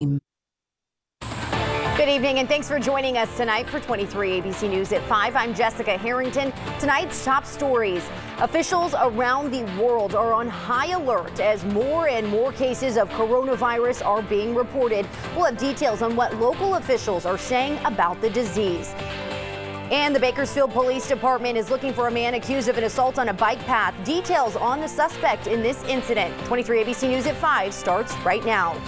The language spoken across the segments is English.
Good evening and thanks for joining us tonight for 23 ABC News at 5. I'm Jessica Harrington. Tonight's top stories. Officials around the world are on high alert as more and more cases of coronavirus are being reported. We'll have details on what local officials are saying about the disease. And the Bakersfield Police Department is looking for a man accused of an assault on a bike path. Details on the suspect in this incident. 23 ABC News at 5 starts right now.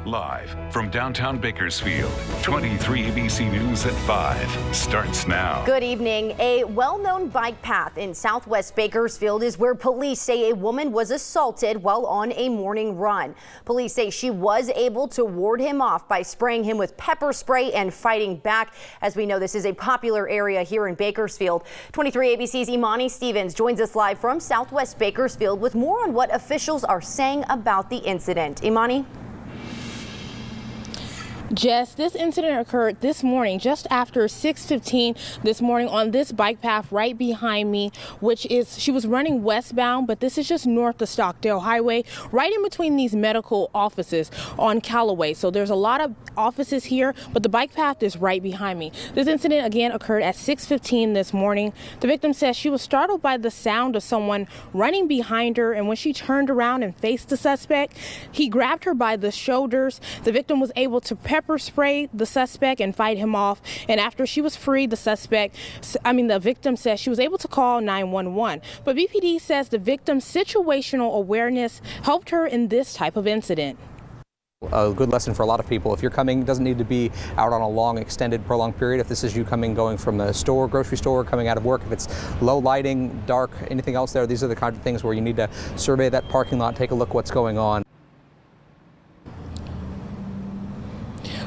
Live from downtown Bakersfield, 23 ABC News at 5 starts now. Good evening. A well-known bike path in southwest Bakersfield is where police say a woman was assaulted while on a morning run. Police say she was able to ward him off by spraying him with pepper spray and fighting back. As we know, this is a popular area here in Bakersfield. 23 ABC's Imani Stevens joins us live from southwest Bakersfield with more on what officials are saying about the incident. Imani? Jess, this incident occurred this morning just after 6:15 this morning on this bike path right behind me, she was running westbound, but this is just north of Stockdale Highway, right in between these medical offices on Callaway. So there's a lot of offices here, but the bike path is right behind me. This incident again occurred at 6:15 this morning. The victim says she was startled by the sound of someone running behind her, and when she turned around and faced the suspect, he grabbed her by the shoulders. The victim was able to pepper spray the suspect and fight him off. And after she was free, the victim says she was able to call 911. But BPD says the victim's situational awareness helped her in this type of incident. A good lesson for a lot of people. If you're coming, doesn't need to be out on a long, extended, prolonged period. If this is you going from the store, grocery store, coming out of work, if it's low lighting, dark, anything else there, these are the kinds of things where you need to survey that parking lot, take a look what's going on.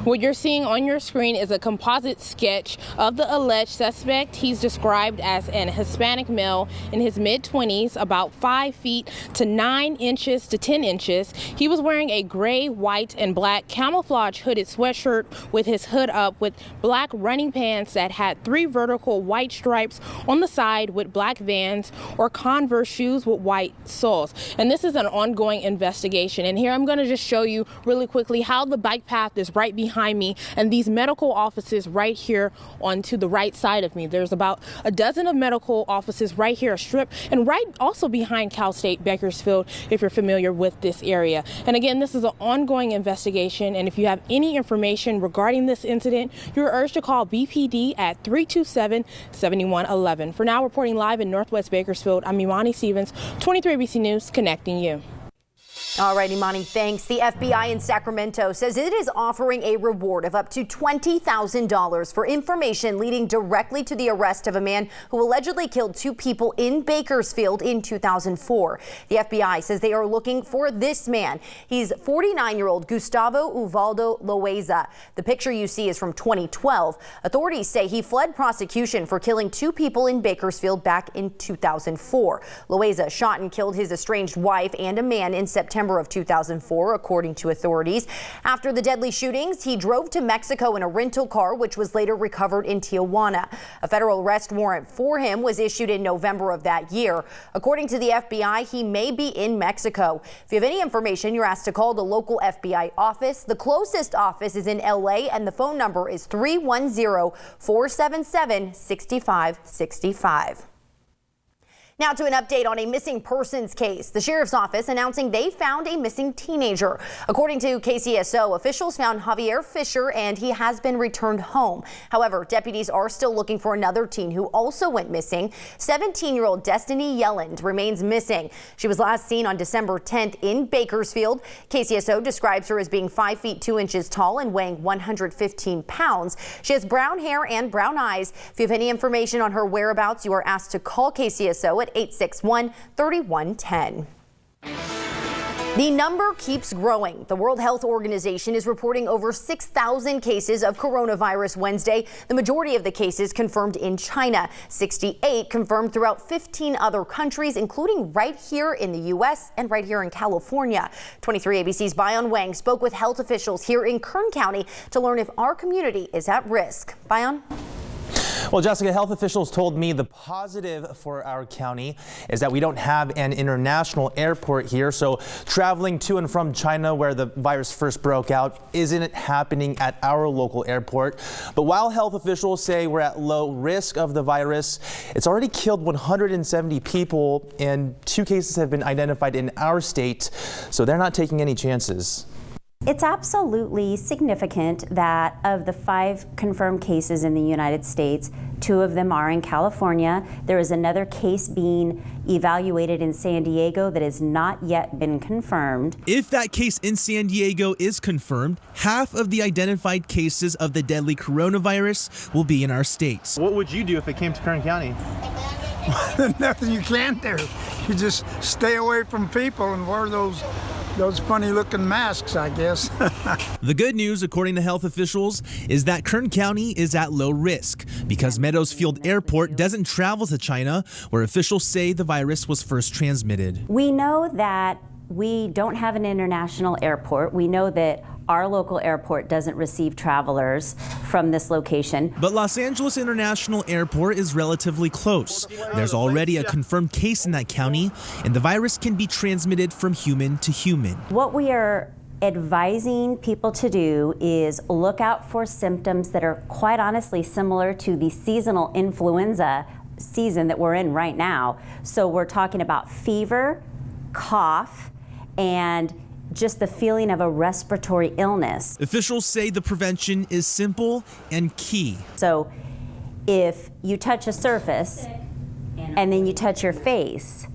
What you're seeing on your screen is a composite sketch of the alleged suspect. He's described as an Hispanic male in his mid-20s, about 5 feet to 9 inches to 10 inches. He was wearing a gray, white, and black camouflage hooded sweatshirt with his hood up, with black running pants that had 3 vertical white stripes on the side, with black Vans or Converse shoes with white soles. And this is an ongoing investigation. And here I'm going to just show you really quickly how the bike path is right behind me and these medical offices right here on to the right side of me. There's about a dozen of medical offices right here, a strip, and right also behind Cal State Bakersfield, if you're familiar with this area. And again, this is an ongoing investigation, and if you have any information regarding this incident, you're urged to call BPD at 327-7111. For now, reporting live in Northwest Bakersfield, I'm Imani Stevens, 23 ABC News, connecting you. All right, Imani, thanks. The FBI in Sacramento says it is offering a reward of up to $20,000 for information leading directly to the arrest of a man who allegedly killed 2 people in Bakersfield in 2004. The FBI says they are looking for this man. He's 49-year-old Gustavo Uvaldo Loaiza. The picture you see is from 2012. Authorities say he fled prosecution for killing 2 people in Bakersfield back in 2004. Loaiza shot and killed his estranged wife and a man in September of 2004, according to authorities. After the deadly shootings, he drove to Mexico in a rental car, which was later recovered in Tijuana. A federal arrest warrant for him was issued in November of that year. According to the FBI, he may be in Mexico. If you have any information, you're asked to call the local FBI office. The closest office is in LA, and the phone number is 310-477-6565. Now to an update on a missing persons case. The sheriff's office announcing they found a missing teenager. According to KCSO, officials found Javier Fisher and he has been returned home. However, deputies are still looking for another teen who also went missing. 17-year-old Destiny Yelland remains missing. She was last seen on December 10th in Bakersfield. KCSO describes her as being 5 feet 2 inches tall and weighing 115 pounds. She has brown hair and brown eyes. If you have any information on her whereabouts, you are asked to call KCSO at 861-3110. The number keeps growing. The World Health Organization is reporting over 6,000 cases of coronavirus Wednesday. The majority of the cases confirmed in China, 68 confirmed throughout 15 other countries, including right here in the U.S. and right here in California. 23 ABC's Bryant Wang spoke with health officials here in Kern County to learn if our community is at risk. Bryant? Well, Jessica, health officials told me the positive for our county is that we don't have an international airport here. So traveling to and from China, where the virus first broke out, isn't happening at our local airport. But while health officials say we're at low risk of the virus, it's already killed 170 people and 2 cases have been identified in our state. So they're not taking any chances. It's absolutely significant that of the 5 confirmed cases in the United States, 2 of them are in California. There is another case being evaluated in San Diego that has not yet been confirmed. If that case in San Diego is confirmed, half of the identified cases of the deadly coronavirus will be in our states. What would you do if it came to Kern County? Nothing you can do. You just stay away from people and wear those funny looking masks, I guess. The good news, according to health officials, is that Kern County is at low risk because Meadows Field Airport doesn't travel to China, where officials say the virus was first transmitted. We know that we don't have an international airport. We know that our local airport doesn't receive travelers from this location. But Los Angeles International Airport is relatively close. There's already a confirmed case in that county, and the virus can be transmitted from human to human. What we are advising people to do is look out for symptoms that are quite honestly similar to the seasonal influenza season that we're in right now. So we're talking about fever, cough, and just the feeling of a respiratory illness. Officials say the prevention is simple and key. So if you touch a surface and then you touch your face,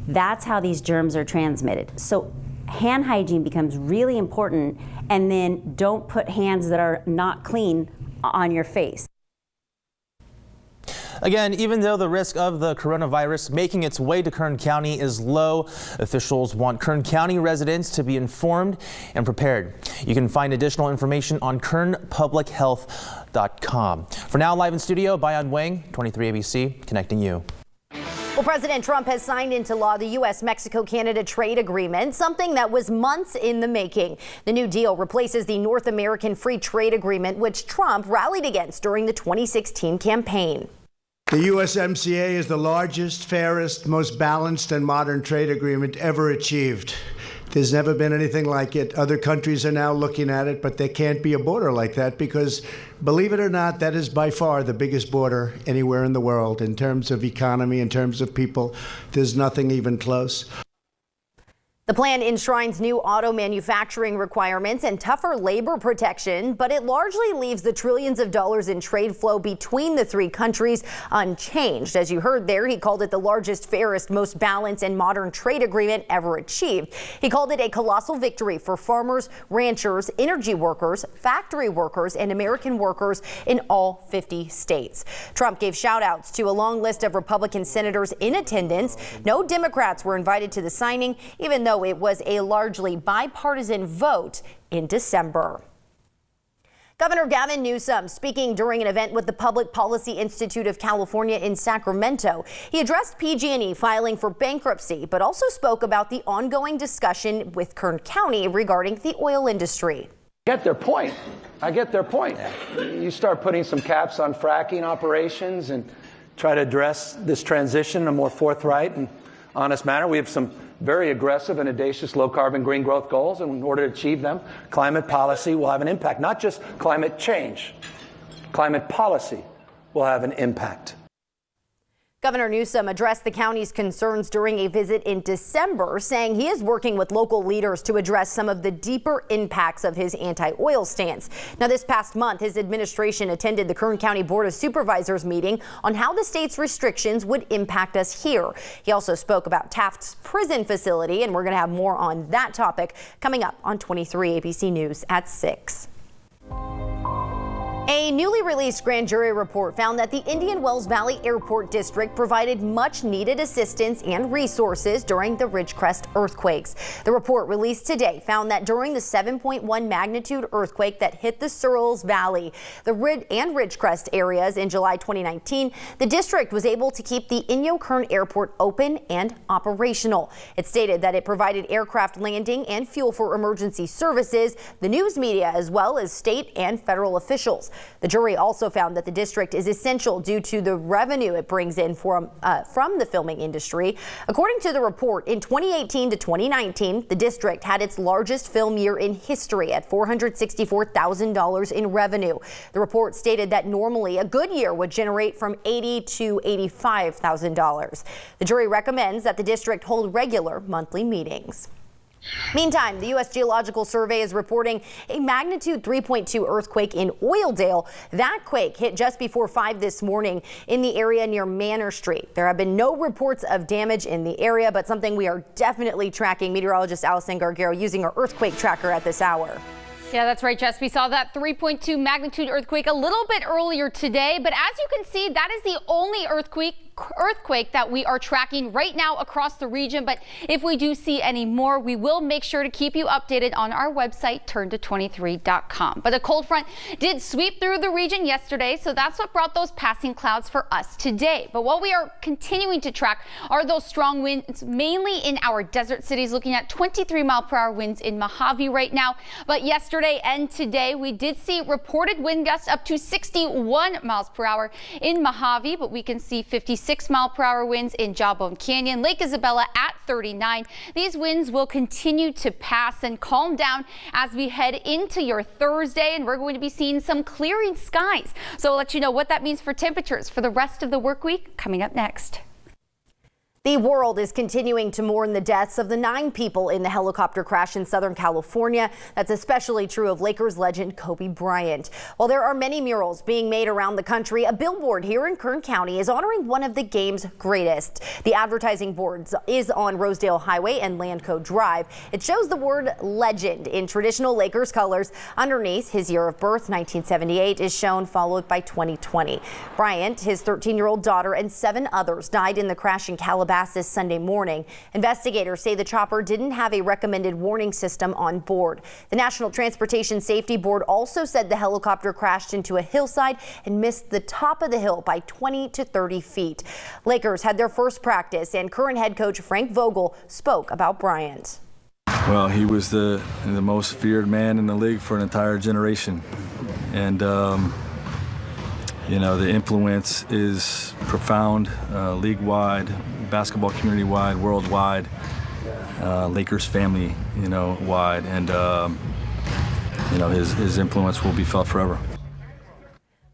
that's how these germs are transmitted. So hand hygiene becomes really important, and then don't put hands that are not clean on your face. Again, even though the risk of the coronavirus making its way to Kern County is low, officials want Kern County residents to be informed and prepared. You can find additional information on kernpublichealth.com. For now, live in studio, Bryant Wang, 23 ABC, connecting you. Well, President Trump has signed into law the U.S.-Mexico-Canada trade agreement, something that was months in the making. The new deal replaces the North American Free Trade Agreement, which Trump rallied against during the 2016 campaign. The USMCA is the largest, fairest, most balanced and modern trade agreement ever achieved. There's never been anything like it. Other countries are now looking at it, but there can't be a border like that because, believe it or not, that is by far the biggest border anywhere in the world. In terms of economy, in terms of people, there's nothing even close. The plan enshrines new auto manufacturing requirements and tougher labor protection, but it largely leaves the trillions of dollars in trade flow between the 3 countries unchanged. As you heard there, he called it the largest, fairest, most balanced and modern trade agreement ever achieved. He called it a colossal victory for farmers, ranchers, energy workers, factory workers, and American workers in all 50 states. Trump gave shout outs to a long list of Republican senators in attendance. No Democrats were invited to the signing, even though it was a largely bipartisan vote in December. Governor Gavin Newsom speaking during an event with the Public Policy Institute of California in Sacramento. He addressed PG&E filing for bankruptcy, but also spoke about the ongoing discussion with Kern County regarding the oil industry. I get their point. You start putting some caps on fracking operations and try to address this transition in a more forthright and honest manner. We have some very aggressive and audacious low-carbon green growth goals, and in order to achieve them, climate policy will have an impact. Not just climate change. Climate policy will have an impact. Governor Newsom addressed the county's concerns during a visit in December, saying he is working with local leaders to address some of the deeper impacts of his anti-oil stance. Now, this past month, his administration attended the Kern County Board of Supervisors meeting on how the state's restrictions would impact us here. He also spoke about Taft's prison facility, and we're going to have more on that topic coming up on 23 ABC News at 6. A newly released grand jury report found that the Indian Wells Valley Airport District provided much needed assistance and resources during the Ridgecrest earthquakes. The report released today found that during the 7.1 magnitude earthquake that hit the Searles Valley, the Ridgecrest areas in July 2019, the district was able to keep the Inyo Kern Airport open and operational. It stated that it provided aircraft landing and fuel for emergency services, the news media, as well as state and federal officials. The jury also found that the district is essential due to the revenue it brings in from the filming industry. According to the report, in 2018 to 2019, the district had its largest film year in history at $464,000 in revenue. The report stated that normally a good year would generate from $80,000 to $85,000. The jury recommends that the district hold regular monthly meetings. Meantime, the U.S. Geological Survey is reporting a magnitude 3.2 earthquake in Oildale. That quake hit just before 5 this morning in the area near Manor Street. There have been no reports of damage in the area, but something we are definitely tracking. Meteorologist Allison Gargaro using our earthquake tracker at this hour. Yeah, that's right, Jess. We saw that 3.2 magnitude earthquake a little bit earlier today, but as you can see, that is the only earthquake that we are tracking right now across the region. But if we do see any more, we will make sure to keep you updated on our website, turnto23.com. But a cold front did sweep through the region yesterday, so that's what brought those passing clouds for us today. But what we are continuing to track are those strong winds, mainly in our desert cities, looking at 23-mile-per-hour winds in Mojave right now. But yesterday and today, we did see reported wind gusts up to 61 miles per hour in Mojave, but we can see 56-mile-per-hour winds in Jawbone Canyon, Lake Isabella at 39. These winds will continue to pass and calm down as we head into your Thursday, and we're going to be seeing some clearing skies. So we'll let you know what that means for temperatures for the rest of the work week coming up next. The world is continuing to mourn the deaths of the 9 people in the helicopter crash in Southern California. That's especially true of Lakers legend Kobe Bryant. While there are many murals being made around the country, a billboard here in Kern County is honoring one of the game's greatest. The advertising board is on Rosedale Highway and Landco Drive. It shows the word legend in traditional Lakers colors. Underneath, his year of birth, 1978, is shown, followed by 2020. Bryant, his 13-year-old daughter, and 7 others died in the crash in Calabasas Sunday morning. Investigators say the chopper didn't have a recommended warning system on board. The National Transportation Safety Board also said the helicopter crashed into a hillside and missed the top of the hill by 20 to 30 feet. Lakers had their first practice, and current head coach Frank Vogel spoke about Bryant. Well, he was the most feared man in the league for an entire generation. And you know, the influence is profound, league-wide, basketball community-wide, worldwide, Lakers family, wide, and his influence will be felt forever.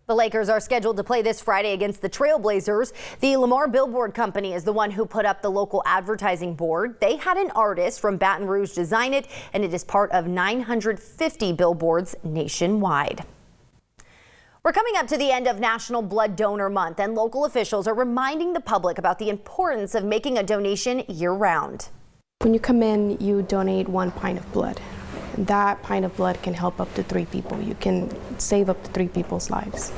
The Lakers are scheduled to play this Friday against the Trailblazers. The Lamar Billboard Company is the one who put up the local advertising board. They had an artist from Baton Rouge design it, and it is part of 950 billboards nationwide. We're coming up to the end of National Blood Donor Month, and local officials are reminding the public about the importance of making a donation year-round. When you come in, you donate 1 pint of blood. That pint of blood can help up to 3 people. You can save up to 3 people's lives.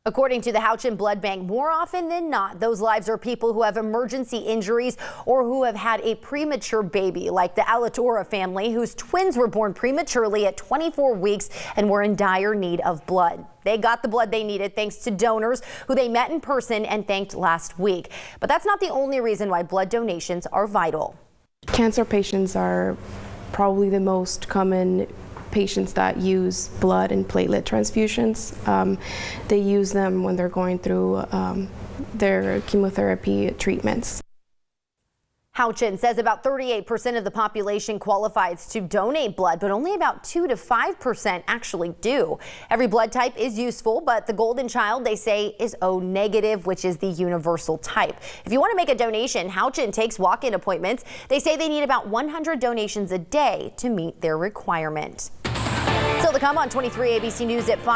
According to the Houchin Blood Bank, more often than not, those lives are people who have emergency injuries or who have had a premature baby, like the Alatorra family, whose twins were born prematurely at 24 weeks and were in dire need of blood. They got the blood they needed thanks to donors who they met in person and thanked last week. But that's not the only reason why blood donations are vital. Cancer patients are probably the most common patients that use blood and platelet transfusions. They use them when they're going through their chemotherapy treatments. Houchin says about 38% of the population qualifies to donate blood, but only about 2 to 5% actually do. Every blood type is useful, but the golden child, they say, is O negative, which is the universal type. If you want to make a donation, Houchin takes walk-in appointments. They say they need about 100 donations a day to meet their requirement. Still to come on 23 ABC News at 5.